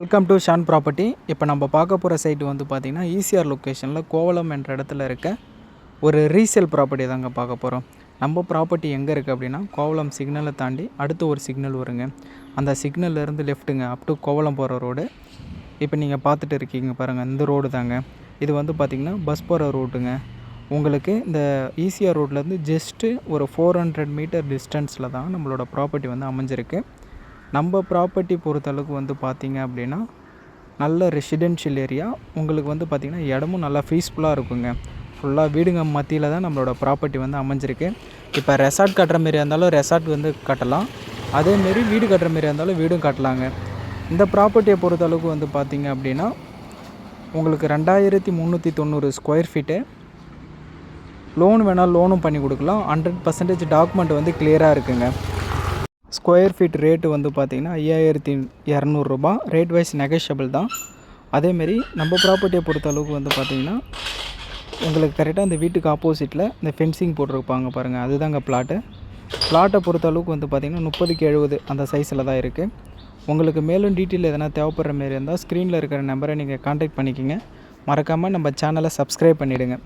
Welcome to Shawn property. இப்போ நம்ம பார்க்க போகிற சைட்டு வந்து பார்த்திங்கன்னா ஈசிஆர் லொக்கேஷனில் கோவளம் என்ற இடத்துல இருக்க ஒரு ரீசேல் ப்ராப்பர்ட்டி தாங்க பார்க்க போகிறோம். நம்ம ப்ராப்பர்ட்டி எங்கே இருக்குது அப்படின்னா கோவளம் சிக்னலை தாண்டி அடுத்து ஒரு சிக்னல் வருங்க. அந்த சிக்னல்லேருந்து லெஃப்ட்டுங்க அப் டு கோவளம் போகிற ரோடு. இப்போ நீங்கள் பார்த்துட்டு இருக்கீங்க பாருங்கள், இந்த ரோடு தாங்க. இது வந்து பார்த்திங்கன்னா பஸ் போகிற ரோட்டுங்க. உங்களுக்கு இந்த ஈசிஆர் ரோட்லேருந்து ஜஸ்ட்டு ஒரு 400 மீட்டர் டிஸ்டன்ஸில் தான் நம்மளோட ப்ராப்பர்ட்டி வந்து அமைஞ்சிருக்கு. நம்ம ப்ராப்பர்ட்டி பொறுத்தளவுக்கு வந்து பார்த்திங்க அப்படின்னா நல்ல ரெசிடென்ஷியல் ஏரியா. உங்களுக்கு வந்து பார்த்திங்கன்னா இடமும் நல்லா பீஸ்ஃபுல்லாக இருக்குங்க. ஃபுல்லாக வீடுங்க மத்தியில் தான் நம்மளோட ப்ராப்பர்ட்டி வந்து அமைஞ்சிருக்கு. இப்போ ரெசார்ட் கட்டுற மாரியாக இருந்தாலும் ரெசார்ட் வந்து கட்டலாம், அதேமாரி வீடு கட்டுற மாரியாக இருந்தாலும் வீடும் கட்டலாங்க. இந்த ப்ராப்பர்ட்டியை பொறுத்தளவுக்கு வந்து பார்த்திங்க அப்படின்னா உங்களுக்கு 2390 ஸ்கொயர் ஃபீட்டு. லோன் வேணால் லோனும் பண்ணி கொடுக்கலாம். 100% டாக்குமெண்ட் வந்து கிளியராக இருக்குங்க. ஸ்கொயர் ஃபீட் ரேட்டு வந்து பார்த்திங்கன்னா 5200 ரூபா. ரேட் வைஸ் நெகோஷியபிள் தான். அதேமாரி நம்ம ப்ராப்பர்ட்டியை பொறுத்த அளவுக்கு வந்து பார்த்திங்கன்னா உங்களுக்கு கரெக்டாக இந்த வீட்டுக்கு ஆப்போசிட்டில் இந்த ஃபென்சிங் போட்டிருப்பாங்க பாருங்கள், அதுதாங்க பிளாட்டை பொறுத்த அளவுக்கு வந்து பார்த்திங்கன்னா 30க்கு 70 அந்த சைஸில் தான் இருக்குது. உங்களுக்கு மேலும் டீட்டெயில் எதனா தேவைப்படுற மாரி இருந்தால் ஸ்க்ரீனில் இருக்கிற நம்பரை நீங்கள் கான்டாக்ட் பண்ணிக்கோங்க. மறக்காமல் நம்ம சேனலை சப்ஸ்கிரைப் பண்ணிவிடுங்க.